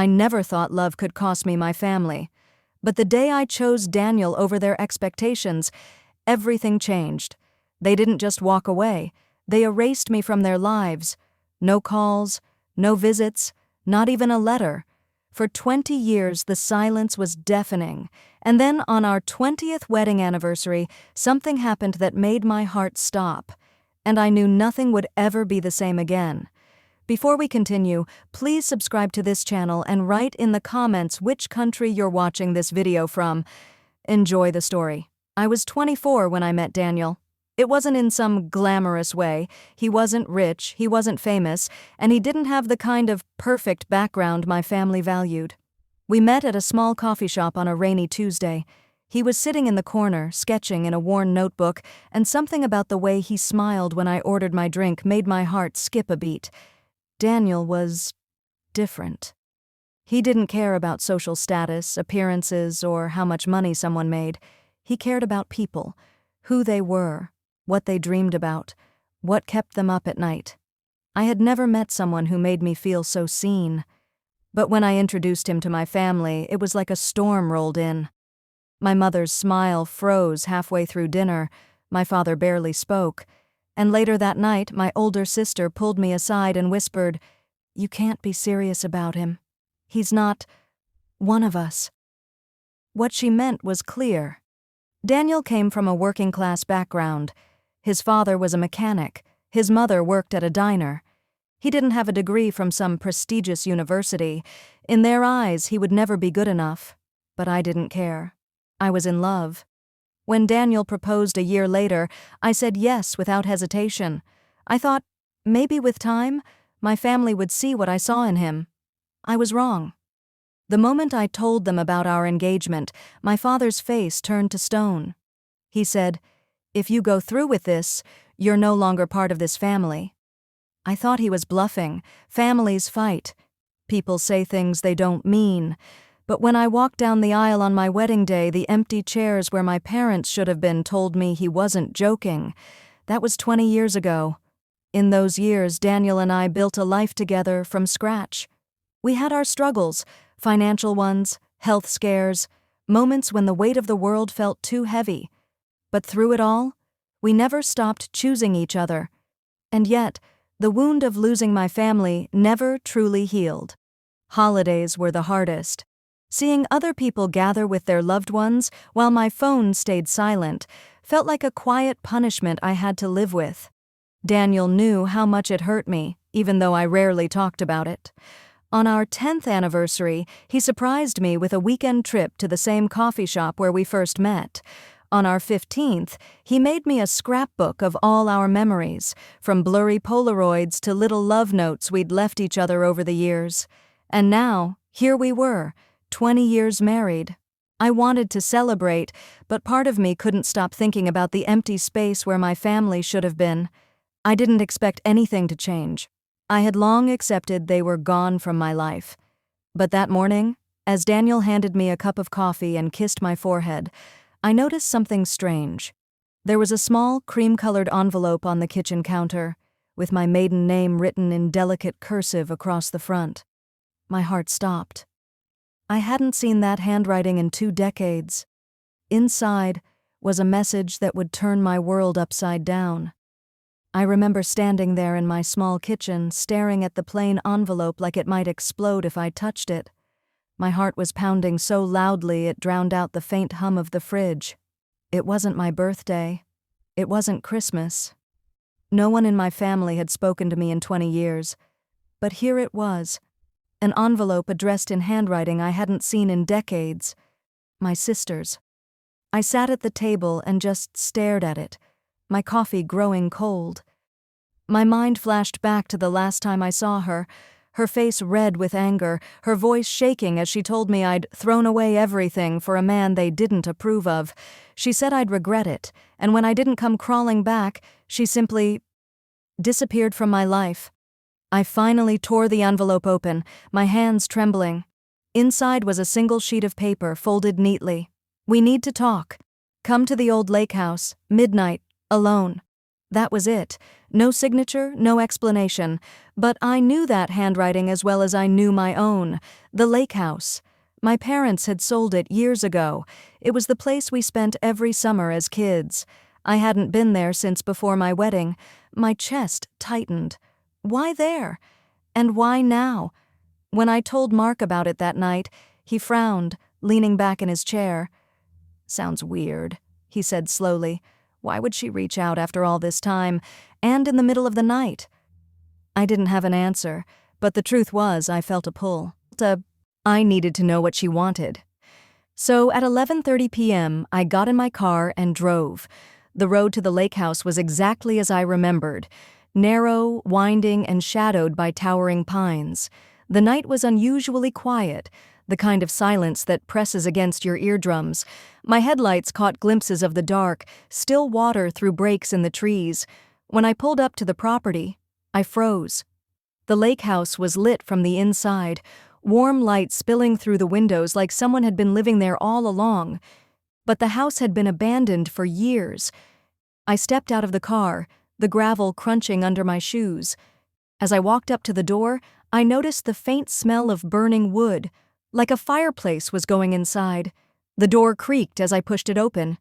I never thought love could cost me my family. But the day I chose Daniel over their expectations, everything changed. They didn't just walk away, they erased me from their lives. No calls, no visits, not even a letter. For 20 years, the silence was deafening. And then on our 20th wedding anniversary, something happened that made my heart stop. And I knew nothing would ever be the same again. Before we continue, please subscribe to this channel and write in the comments which country you're watching this video from. Enjoy the story. I was 24 when I met Daniel. It wasn't in some glamorous way. He wasn't rich, he wasn't famous, and he didn't have the kind of perfect background my family valued. We met at a small coffee shop on a rainy Tuesday. He was sitting in the corner, sketching in a worn notebook, and something about the way he smiled when I ordered my drink made my heart skip a beat. Daniel was different. He didn't care about social status, appearances, or how much money someone made. He cared about people, who they were, what they dreamed about, what kept them up at night. I had never met someone who made me feel so seen. But when I introduced him to my family, it was like a storm rolled in. My mother's smile froze halfway through dinner, my father barely spoke, and later that night my older sister pulled me aside and whispered, "You can't be serious about him. He's not one of us." What she meant was clear. Daniel came from a working-class background. His father was a mechanic, his mother worked at a diner. He didn't have a degree from some prestigious university. In their eyes, he would never be good enough. But I didn't care. I was in love. When Daniel proposed a year later, I said yes without hesitation. I thought, maybe with time, my family would see what I saw in him. I was wrong. The moment I told them about our engagement, my father's face turned to stone. He said, "If you go through with this, you're no longer part of this family." I thought he was bluffing. Families fight. People say things they don't mean. But when I walked down the aisle on my wedding day, the empty chairs where my parents should have been told me he wasn't joking. That was 20 years ago. In those years, Daniel and I built a life together from scratch. We had our struggles, financial ones, health scares, moments when the weight of the world felt too heavy. But through it all, we never stopped choosing each other. And yet, the wound of losing my family never truly healed. Holidays were the hardest. Seeing other people gather with their loved ones while my phone stayed silent felt like a quiet punishment I had to live with. Daniel knew how much it hurt me, even though I rarely talked about it. On our 10th anniversary, he surprised me with a weekend trip to the same coffee shop where we first met. On our 15th, he made me a scrapbook of all our memories, from blurry Polaroids to little love notes we'd left each other over the years. And now, here we were, 20 years married. I wanted to celebrate, but part of me couldn't stop thinking about the empty space where my family should have been. I didn't expect anything to change. I had long accepted they were gone from my life. But that morning, as Daniel handed me a cup of coffee and kissed my forehead, I noticed something strange. There was a small, cream-colored envelope on the kitchen counter, with my maiden name written in delicate cursive across the front. My heart stopped. I hadn't seen that handwriting in 2 decades. Inside was a message that would turn my world upside down. I remember standing there in my small kitchen, staring at the plain envelope like it might explode if I touched it. My heart was pounding so loudly it drowned out the faint hum of the fridge. It wasn't my birthday. It wasn't Christmas. No one in my family had spoken to me in 20 years. But here it was, an envelope addressed in handwriting I hadn't seen in decades. My sister's. I sat at the table and just stared at it, my coffee growing cold. My mind flashed back to the last time I saw her face red with anger, her voice shaking as she told me I'd thrown away everything for a man they didn't approve of. She said I'd regret it, and when I didn't come crawling back, she simply disappeared from my life. I finally tore the envelope open, my hands trembling. Inside was a single sheet of paper folded neatly. "We need to talk. Come to the old lake house, midnight, alone." That was it. No signature, no explanation. But I knew that handwriting as well as I knew my own. The lake house. My parents had sold it years ago. It was the place we spent every summer as kids. I hadn't been there since before my wedding. My chest tightened. Why there? And why now? When I told Mark about it that night, he frowned, leaning back in his chair. "Sounds weird," he said slowly. "Why would she reach out after all this time, and in the middle of the night?" I didn't have an answer, but the truth was I felt a pull. I needed to know what she wanted. So at 11:30 p.m., I got in my car and drove. The road to the lake house was exactly as I remembered, narrow, winding, and shadowed by towering pines. The night was unusually quiet, the kind of silence that presses against your eardrums. My headlights caught glimpses of the dark, still water through breaks in the trees. When I pulled up to the property, I froze. The lake house was lit from the inside, warm light spilling through the windows like someone had been living there all along. But the house had been abandoned for years. I stepped out of the car, the gravel crunching under my shoes. As I walked up to the door, I noticed the faint smell of burning wood, like a fireplace was going inside. The door creaked as I pushed it open.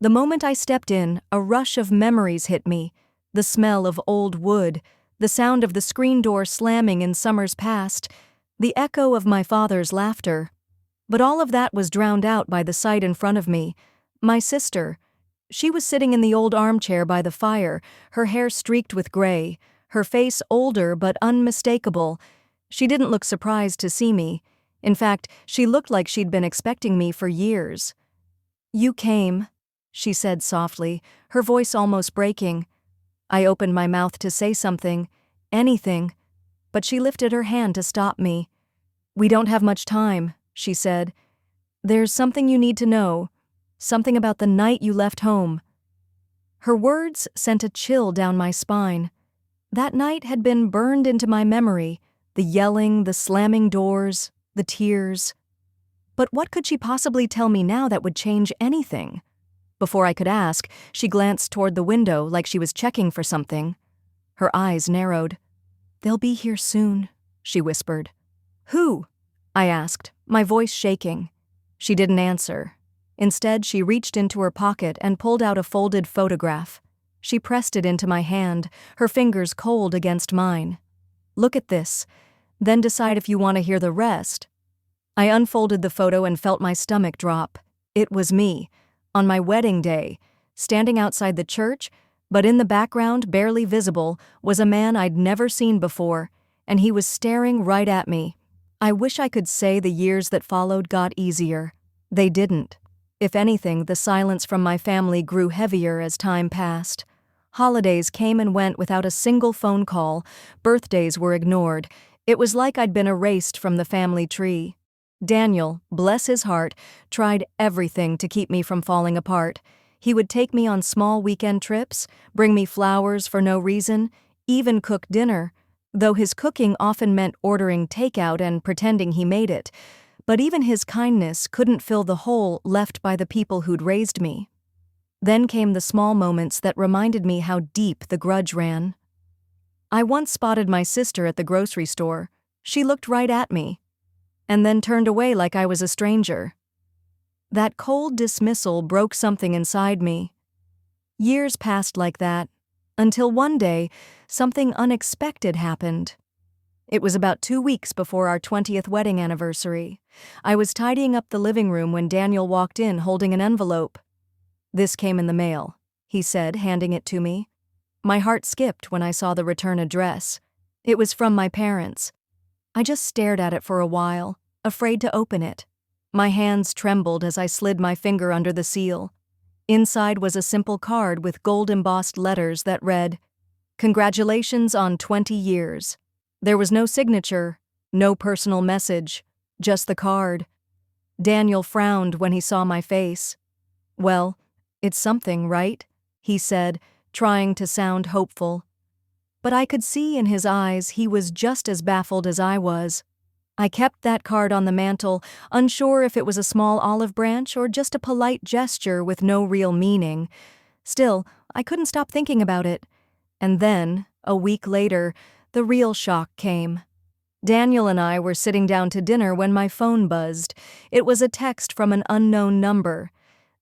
The moment I stepped in, a rush of memories hit me. The smell of old wood, the sound of the screen door slamming in summers past, the echo of my father's laughter. But all of that was drowned out by the sight in front of me. My sister. She was sitting in the old armchair by the fire, her hair streaked with gray, her face older but unmistakable. She didn't look surprised to see me. In fact, she looked like she'd been expecting me for years. "You came," she said softly, her voice almost breaking. I opened my mouth to say something, anything, but she lifted her hand to stop me. "We don't have much time," she said. "There's something you need to know, something about the night you left home." Her words sent a chill down my spine. That night had been burned into my memory, the yelling, the slamming doors, the tears. But what could she possibly tell me now that would change anything? Before I could ask, she glanced toward the window like she was checking for something. Her eyes narrowed. "They'll be here soon," she whispered. "Who?" I asked, my voice shaking. She didn't answer. Instead, she reached into her pocket and pulled out a folded photograph. She pressed it into my hand, her fingers cold against mine. "Look at this, then decide if you want to hear the rest." I unfolded the photo and felt my stomach drop. It was me, on my wedding day, standing outside the church, but in the background, barely visible, was a man I'd never seen before, and he was staring right at me. I wish I could say the years that followed got easier. They didn't. If anything, the silence from my family grew heavier as time passed. Holidays came and went without a single phone call. Birthdays were ignored. It was like I'd been erased from the family tree. Daniel, bless his heart, tried everything to keep me from falling apart. He would take me on small weekend trips, bring me flowers for no reason, even cook dinner, though his cooking often meant ordering takeout and pretending he made it. But even his kindness couldn't fill the hole left by the people who'd raised me. Then came the small moments that reminded me how deep the grudge ran. I once spotted my sister at the grocery store. She looked right at me, and then turned away like I was a stranger. That cold dismissal broke something inside me. Years passed like that, until one day, something unexpected happened. It was about 2 weeks before our 20th wedding anniversary. I was tidying up the living room when Daniel walked in holding an envelope. "This came in the mail," he said, handing it to me. My heart skipped when I saw the return address. It was from my parents. I just stared at it for a while, afraid to open it. My hands trembled as I slid my finger under the seal. Inside was a simple card with gold-embossed letters that read, "Congratulations on 20 years." There was no signature, no personal message, just the card. Daniel frowned when he saw my face. "Well, it's something, right?" he said, trying to sound hopeful. But I could see in his eyes he was just as baffled as I was. I kept that card on the mantel, unsure if it was a small olive branch or just a polite gesture with no real meaning. Still, I couldn't stop thinking about it. And then, a week later, the real shock came. Daniel and I were sitting down to dinner when my phone buzzed. It was a text from an unknown number.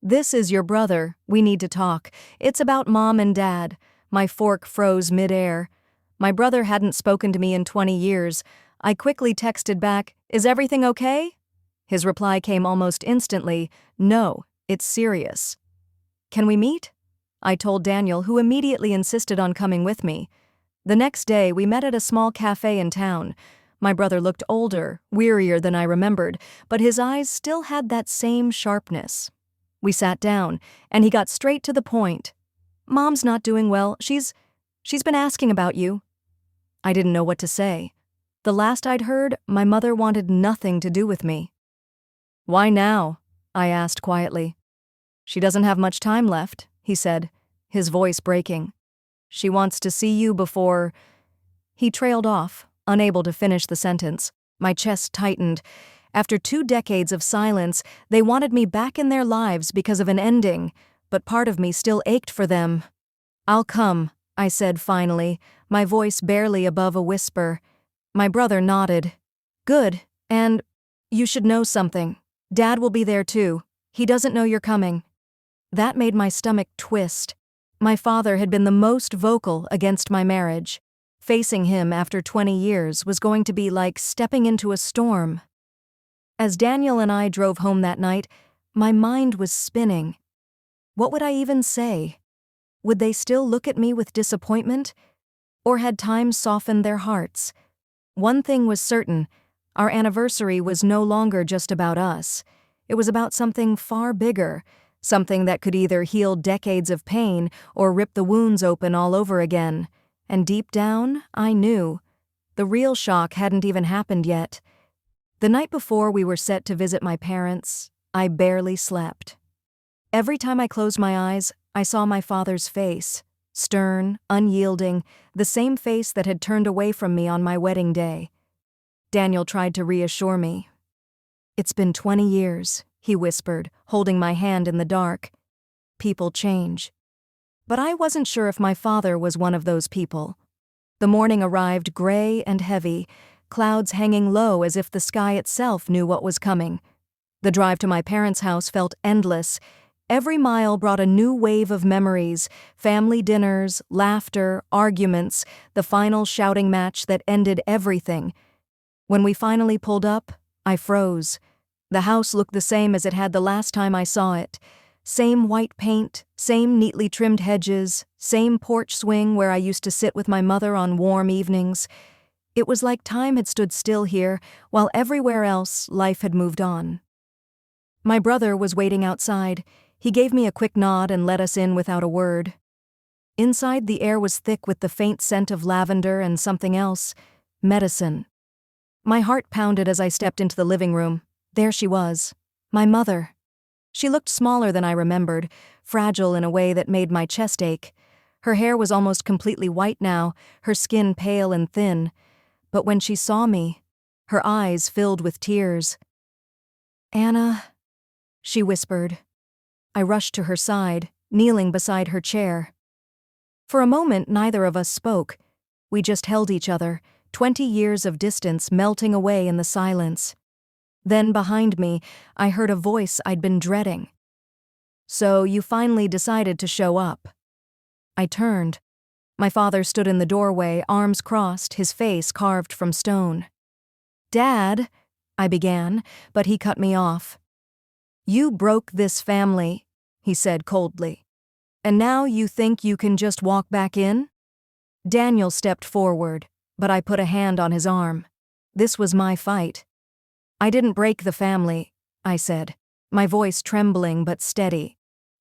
"This is your brother. We need to talk. It's about Mom and Dad." My fork froze midair. My brother hadn't spoken to me in 20 years. I quickly texted back, "Is everything okay?" His reply came almost instantly, "No, it's serious." "Can we meet?" I told Daniel, who immediately insisted on coming with me. The next day, we met at a small cafe in town. My brother looked older, wearier than I remembered, but his eyes still had that same sharpness. We sat down, and he got straight to the point. "Mom's not doing well. She's been asking about you." I didn't know what to say. The last I'd heard, my mother wanted nothing to do with me. "Why now?" I asked quietly. "She doesn't have much time left," he said, his voice breaking. "She wants to see you before—" He trailed off, unable to finish the sentence. My chest tightened. After 2 decades of silence, they wanted me back in their lives because of an ending, but part of me still ached for them. "I'll come," I said finally, my voice barely above a whisper. My brother nodded. "Good, and you should know something. Dad will be there too. He doesn't know you're coming." That made my stomach twist. My father had been the most vocal against my marriage. Facing him after 20 years was going to be like stepping into a storm. As Daniel and I drove home that night, my mind was spinning. What would I even say? Would they still look at me with disappointment? Or had time softened their hearts? One thing was certain, our anniversary was no longer just about us. It was about something far bigger, something that could either heal decades of pain or rip the wounds open all over again. And deep down, I knew. The real shock hadn't even happened yet. The night before we were set to visit my parents, I barely slept. Every time I closed my eyes, I saw my father's face, stern, unyielding, the same face that had turned away from me on my wedding day. Daniel tried to reassure me. "It's been 20 years, he whispered, holding my hand in the dark. "People change." But I wasn't sure if my father was one of those people. The morning arrived gray and heavy, clouds hanging low as if the sky itself knew what was coming. The drive to my parents' house felt endless. Every mile brought a new wave of memories, family dinners, laughter, arguments, the final shouting match that ended everything. When we finally pulled up, I froze. The house looked the same as it had the last time I saw it. Same white paint, same neatly trimmed hedges, same porch swing where I used to sit with my mother on warm evenings. It was like time had stood still here, while everywhere else life had moved on. My brother was waiting outside. He gave me a quick nod and let us in without a word. Inside, the air was thick with the faint scent of lavender and something else, medicine. My heart pounded as I stepped into the living room. There she was, my mother. She looked smaller than I remembered, fragile in a way that made my chest ache. Her hair was almost completely white now, her skin pale and thin. But when she saw me, her eyes filled with tears. "Anna," she whispered. I rushed to her side, kneeling beside her chair. For a moment, neither of us spoke. We just held each other, 20 years of distance melting away in the silence. Then behind me, I heard a voice I'd been dreading. "So you finally decided to show up." I turned. My father stood in the doorway, arms crossed, his face carved from stone. "Dad," I began, but he cut me off. "You broke this family," he said coldly. "And now you think you can just walk back in?" Daniel stepped forward, but I put a hand on his arm. This was my fight. "I didn't break the family," I said, my voice trembling but steady.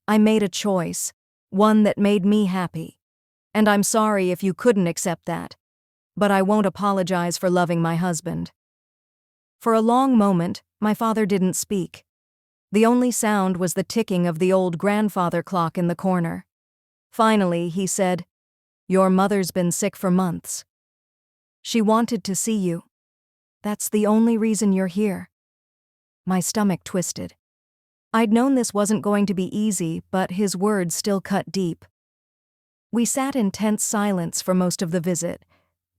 "I made a choice, one that made me happy. And I'm sorry if you couldn't accept that. But I won't apologize for loving my husband." For a long moment, my father didn't speak. The only sound was the ticking of the old grandfather clock in the corner. Finally, he said, "Your mother's been sick for months. She wanted to see you. That's the only reason you're here." My stomach twisted. I'd known this wasn't going to be easy, but his words still cut deep. We sat in tense silence for most of the visit.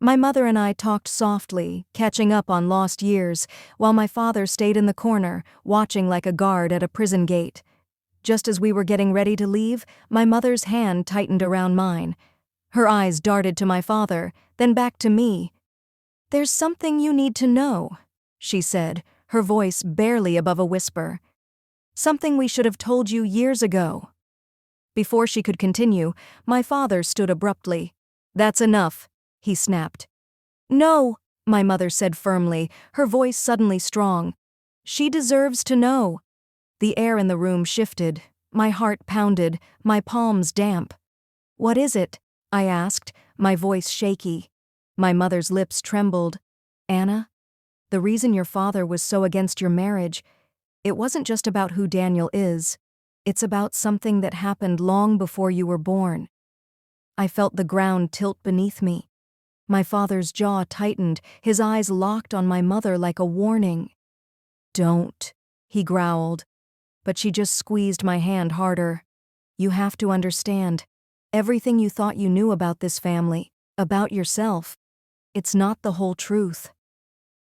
My mother and I talked softly, catching up on lost years, while my father stayed in the corner, watching like a guard at a prison gate. Just as we were getting ready to leave, my mother's hand tightened around mine. Her eyes darted to my father, then back to me. "There's something you need to know," she said, her voice barely above a whisper. "Something we should have told you years ago." Before she could continue, my father stood abruptly. "That's enough," he snapped. "No," my mother said firmly, her voice suddenly strong. "She deserves to know." The air in the room shifted. My heart pounded, my palms damp. "What is it?" I asked, my voice shaky. My mother's lips trembled. "Anna, the reason your father was so against your marriage, it wasn't just about who Daniel is. It's about something that happened long before you were born." I felt the ground tilt beneath me. My father's jaw tightened, his eyes locked on my mother like a warning. "Don't," he growled. But she just squeezed my hand harder. "You have to understand. Everything you thought you knew about this family, about yourself, it's not the whole truth."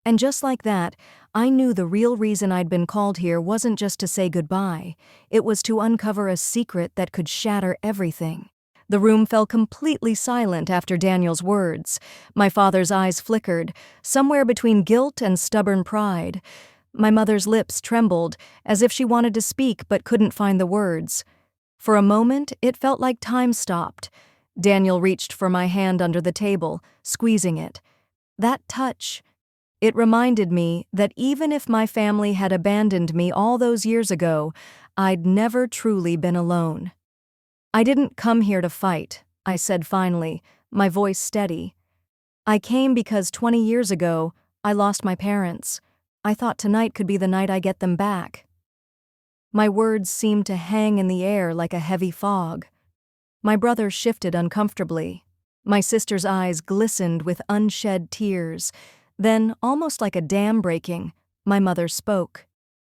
And just like that, I knew the real reason I'd been called here wasn't just to say goodbye. It was to uncover a secret that could shatter everything. The room fell completely silent after Daniel's words. My father's eyes flickered, somewhere between guilt and stubborn pride. My mother's lips trembled, as if she wanted to speak but couldn't find the words. For a moment, it felt like time stopped. Daniel reached for my hand under the table, squeezing it. That touch, it reminded me that even if my family had abandoned me all those years ago, I'd never truly been alone. "I didn't come here to fight," I said finally, my voice steady. "I came because 20 years ago, I lost my parents. I thought tonight could be the night I get them back." My words seemed to hang in the air like a heavy fog. My brother shifted uncomfortably. My sister's eyes glistened with unshed tears. Then, almost like a dam breaking, my mother spoke.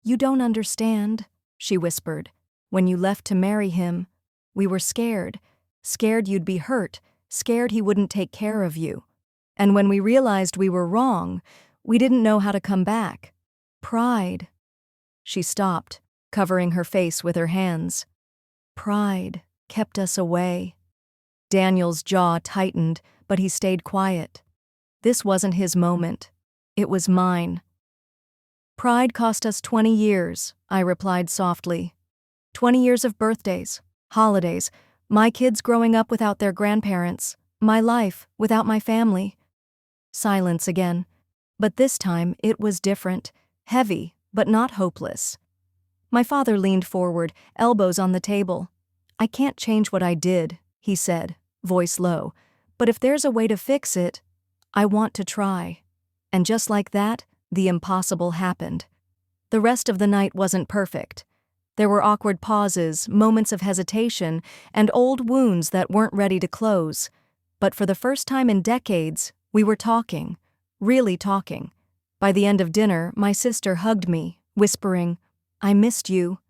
"You don't understand," she whispered. "When you left to marry him, we were scared. Scared you'd be hurt, scared he wouldn't take care of you. And when we realized we were wrong, we didn't know how to come back. Pride." She stopped, covering her face with her hands. "Pride kept us away." Daniel's jaw tightened, but he stayed quiet. This wasn't his moment. It was mine. "Pride cost us 20 years, I replied softly. 20 years of birthdays, holidays, my kids growing up without their grandparents, my life without my family." Silence again. But this time it was different, heavy, but not hopeless. My father leaned forward, elbows on the table. "I can't change what I did," he said, voice low. "But if there's a way to fix it, I want to try." And just like that, the impossible happened. The rest of the night wasn't perfect. There were awkward pauses, moments of hesitation, and old wounds that weren't ready to close. But for the first time in decades, we were talking. Really talking. By the end of dinner, my sister hugged me, whispering, "I missed you."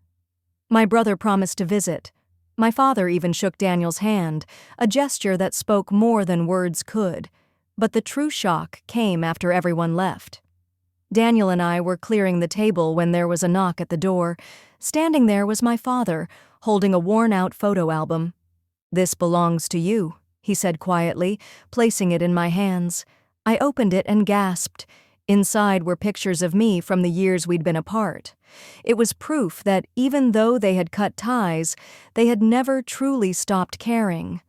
My brother promised to visit. My father even shook Daniel's hand, a gesture that spoke more than words could. But the true shock came after everyone left. Daniel and I were clearing the table when there was a knock at the door. Standing there was my father, holding a worn-out photo album. "This belongs to you," he said quietly, placing it in my hands. I opened it and gasped. Inside were pictures of me from the years we'd been apart. It was proof that even though they had cut ties, they had never truly stopped caring.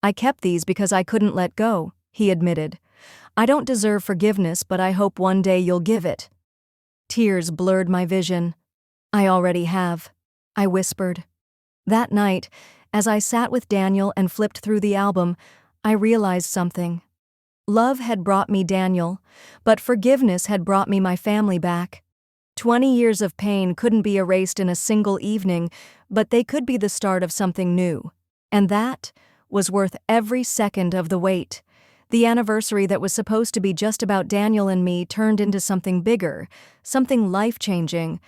"I kept these because I couldn't let go," he admitted. "I don't deserve forgiveness, but I hope one day you'll give it." Tears blurred my vision. "I already have," I whispered. That night, as I sat with Daniel and flipped through the album, I realized something. Love had brought me Daniel, but forgiveness had brought me my family back. 20 years of pain couldn't be erased in a single evening, but they could be the start of something new. And that was worth every second of the wait. The anniversary that was supposed to be just about Daniel and me turned into something bigger, something life-changing.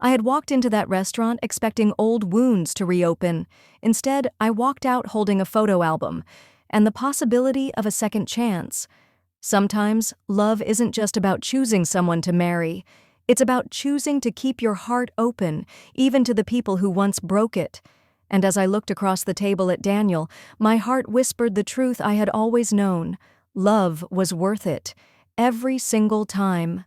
I had walked into that restaurant expecting old wounds to reopen. Instead, I walked out holding a photo album and the possibility of a second chance. Sometimes, love isn't just about choosing someone to marry. It's about choosing to keep your heart open, even to the people who once broke it. And as I looked across the table at Daniel, my heart whispered the truth I had always known. Love was worth it. Every single time.